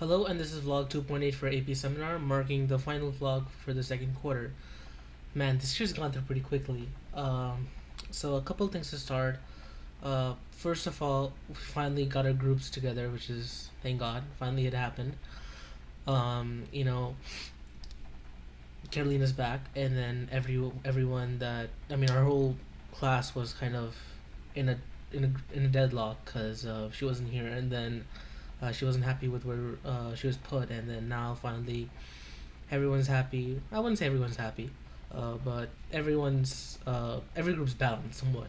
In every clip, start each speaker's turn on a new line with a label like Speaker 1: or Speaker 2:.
Speaker 1: Hello, and this is vlog 2.8 for AP Seminar, marking the final vlog for the second quarter. Man, this year's gone through pretty quickly. So a couple things to start. First of all, we finally got our groups together, which is thank God. Finally, it happened. You know, Carolina's back, and then everyone that our whole class was kind of in a in a deadlock because she wasn't here, and then she wasn't happy with where she was put, and then now finally everyone's happy. I wouldn't say everyone's happy, but every group's balanced somewhat.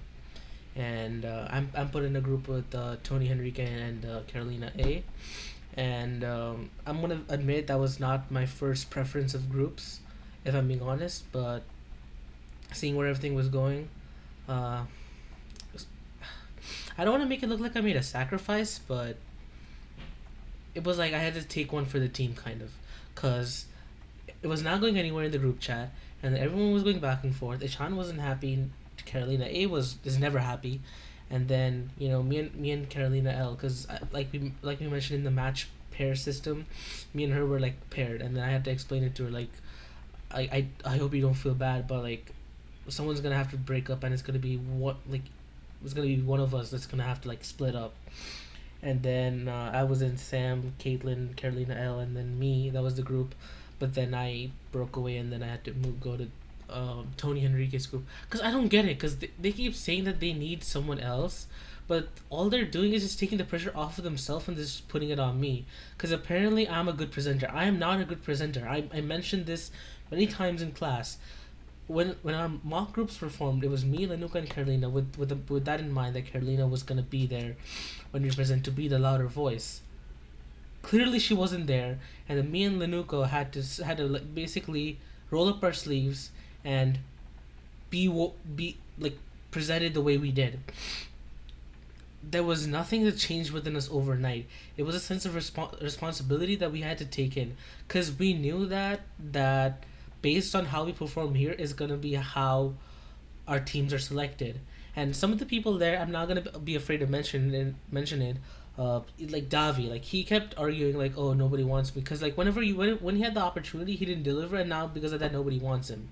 Speaker 1: And I'm put in a group with Tony Henrique and Carolina A. And I'm gonna admit that was not my first preference of groups, if I'm being honest. But seeing where everything was going, uh, I don't want to make it look like I made a sacrifice, but it was like I had to take one for the team, kind of, cause it was not going anywhere in the group chat, and everyone was going back and forth. Ishan wasn't happy. Carolina A is never happy, and then me and Carolina L, because like we mentioned in the match pair system, me and her were like paired, and then I had to explain it to her like I hope you don't feel bad, but like someone's gonna have to break up, and it's gonna be it's gonna be one of us that's gonna have to like split up. And then I was in Sam, Caitlin, Carolina L, and then me. That was the group. But then I broke away, and then I had to go to Tony Henrique's group. Because I don't get it. Because they keep saying that they need someone else, but all they're doing is just taking the pressure off of themselves and just putting it on me. Because apparently I'm a good presenter. I am not a good presenter. I mentioned this many times in class. When our mock groups were formed, it was me, Lenuka, and Carolina, with that in mind, that Carolina was gonna be there when we present, to be the louder voice. Clearly, she wasn't there, and then me and Lenuka had to like, basically roll up our sleeves and be like presented the way we did. There was nothing that changed within us overnight. It was a sense of responsibility that we had to take in, because we knew that based on how we perform here is gonna be how our teams are selected. And some of the people there, I'm not gonna be afraid to mention it. Like Davi, like he kept arguing like, oh, nobody wants me, because like when he had the opportunity, he didn't deliver, and now because of that, nobody wants him.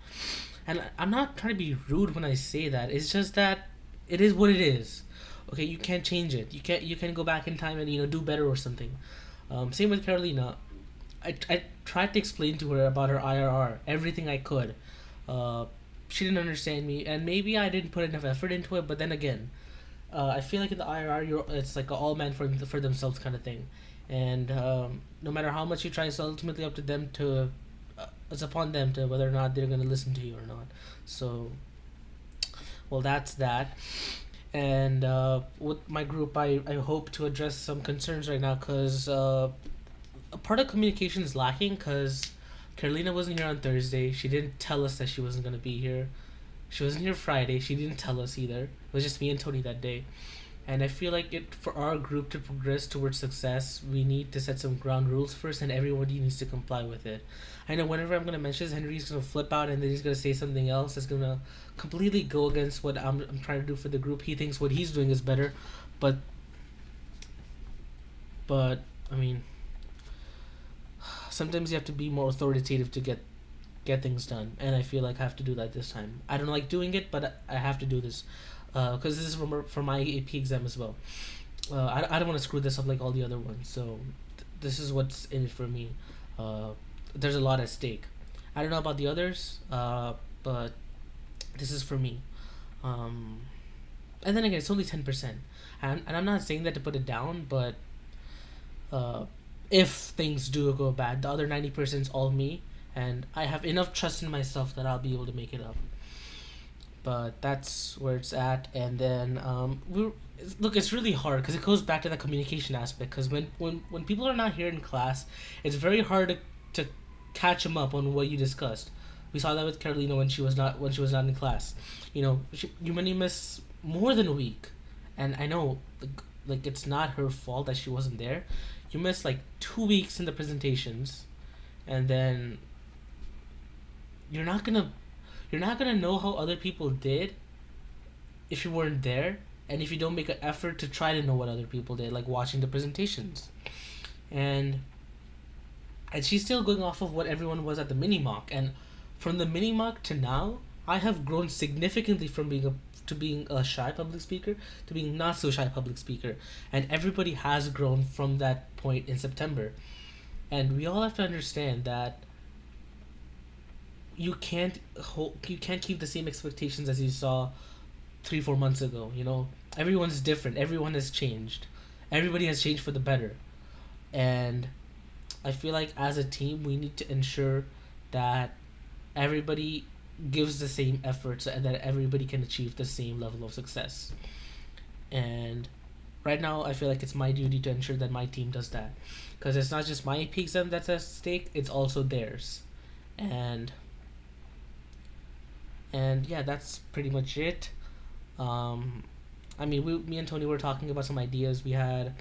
Speaker 1: And I'm not trying to be rude when I say that. It's just that it is what it is. Okay, you can't change it. You can go back in time and do better or something. Same with Carolina. I tried to explain to her about her IRR, everything I could. Uh, she didn't understand me, and maybe I didn't put enough effort into it. But then again, I feel like in the IRR, it's like a all men for themselves kind of thing, and no matter how much you try, it's ultimately up to them to. It's upon them to whether or not they're gonna listen to you or not. So, well, that's that. And with my group, I hope to address some concerns right now, because a part of communication is lacking, because Carolina wasn't here on Thursday. She didn't tell us that she wasn't going to be here. She wasn't here Friday. She didn't tell us either. It was just me and Tony that day. And I feel like for our group to progress towards success, we need to set some ground rules first, and everybody needs to comply with it. I know whenever I'm gonna mention this, Henry's gonna flip out, and then he's gonna say something else that's gonna completely go against what I'm trying to do for the group. He thinks what he's doing is better, but but I mean, sometimes you have to be more authoritative to get things done, and I feel like I have to do that this time. I don't like doing it, but I have to do this, because this is for my AP exam as well. I don't want to screw this up like all the other ones, so this is what's in it for me. Uh, there's a lot at stake. I don't know about the others, but this is for me. Um, and then again, it's only 10%, and I'm not saying that to put it down, but uh, if things do go bad, the other 90% is all me, and I have enough trust in myself that I'll be able to make it up. But that's where it's at. And then look, it's really hard because it goes back to the communication aspect. Because when people are not here in class, it's very hard to catch them up on what you discussed. We saw that with Carolina when she was not in class. You many miss more than a week, and I know like it's not her fault that she wasn't there. You missed like 2 weeks in the presentations, and then you're not gonna you're not gonna know how other people did if you weren't there, and if you don't make an effort to try to know what other people did, like watching the presentations. And and she's still going off of what everyone was at the mini mock. And from the mini mock to now, I have grown significantly from being a shy public speaker to being not so shy public speaker, and everybody has grown from that point in September. And we all have to understand that you can't keep the same expectations as you saw 3 4 months ago. Everyone's different. Everyone has changed. Everybody has changed for the better, and I feel like as a team we need to ensure that everybody gives the same efforts and that everybody can achieve the same level of success. And right now, I feel like it's my duty to ensure that my team does that, because it's not just my AP exam that's at stake; it's also theirs. And yeah, that's pretty much it. Um, I mean, me and Tony were talking about some ideas. We had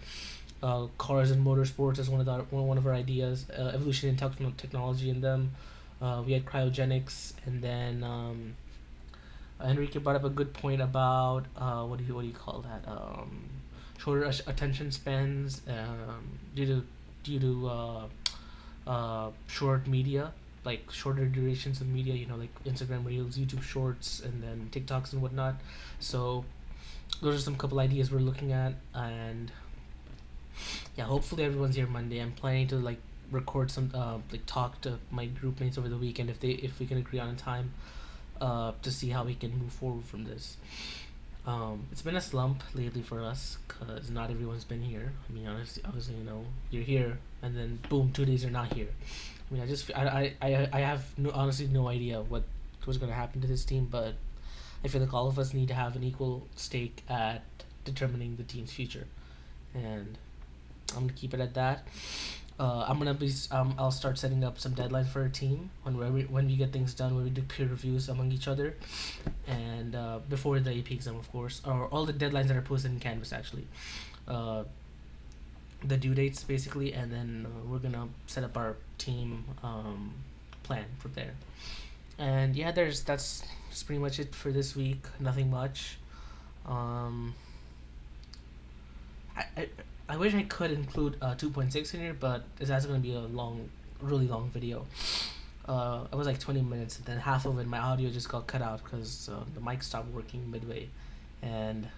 Speaker 1: cars and motorsports as one of our ideas. Evolution in technology in them. We had cryogenics, and then Enrique brought up a good point about what do you call that? Shorter attention spans due to short media, like shorter durations of media. Like Instagram Reels, YouTube Shorts, and then TikToks and whatnot. So those are some couple ideas we're looking at, and yeah, hopefully everyone's here Monday. I'm planning to like record some like talk to my group mates over the weekend if we can agree on a time to see how we can move forward from this. It's been a slump lately for us because not everyone's been here. I mean, obviously, you're here, and then boom, 2 days you're not here. I mean, I have honestly no idea what was going to happen to this team, but I feel like all of us need to have an equal stake at determining the team's future, and I'm gonna keep it at that. I'll start setting up some deadlines for our team when we get things done, when we do peer reviews among each other, and before the AP exam, of course, or all the deadlines that are posted in Canvas actually, the due dates basically, and then we're gonna set up our team plan from there. And yeah, that's pretty much it for this week. Nothing much. Um, I I wish I could include 2.6 in here, but it's actually going to be a really long video. It was like 20 minutes, and then half of it, my audio just got cut out because the mic stopped working midway. And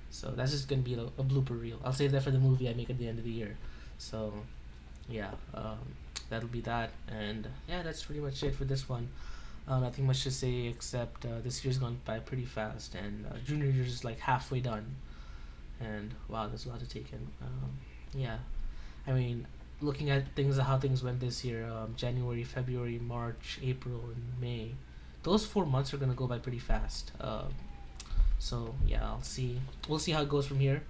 Speaker 1: so that's just going to be a blooper reel. I'll save that for the movie I make at the end of the year. So, yeah, that'll be that. And yeah, that's pretty much it for this one. Nothing much to say except this year's gone by pretty fast, and junior year's is like halfway done. And wow, there's a lot to take in. Yeah, I mean, looking at how things went this year, January, February, March, April, and May, those 4 months are gonna go by pretty fast. So yeah, we'll see how it goes from here.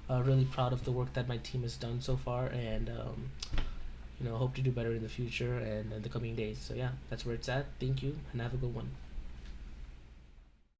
Speaker 1: Really proud of the work that my team has done so far, and hope to do better in the future and in the coming days. So yeah, that's where it's at. Thank you, and have a good one.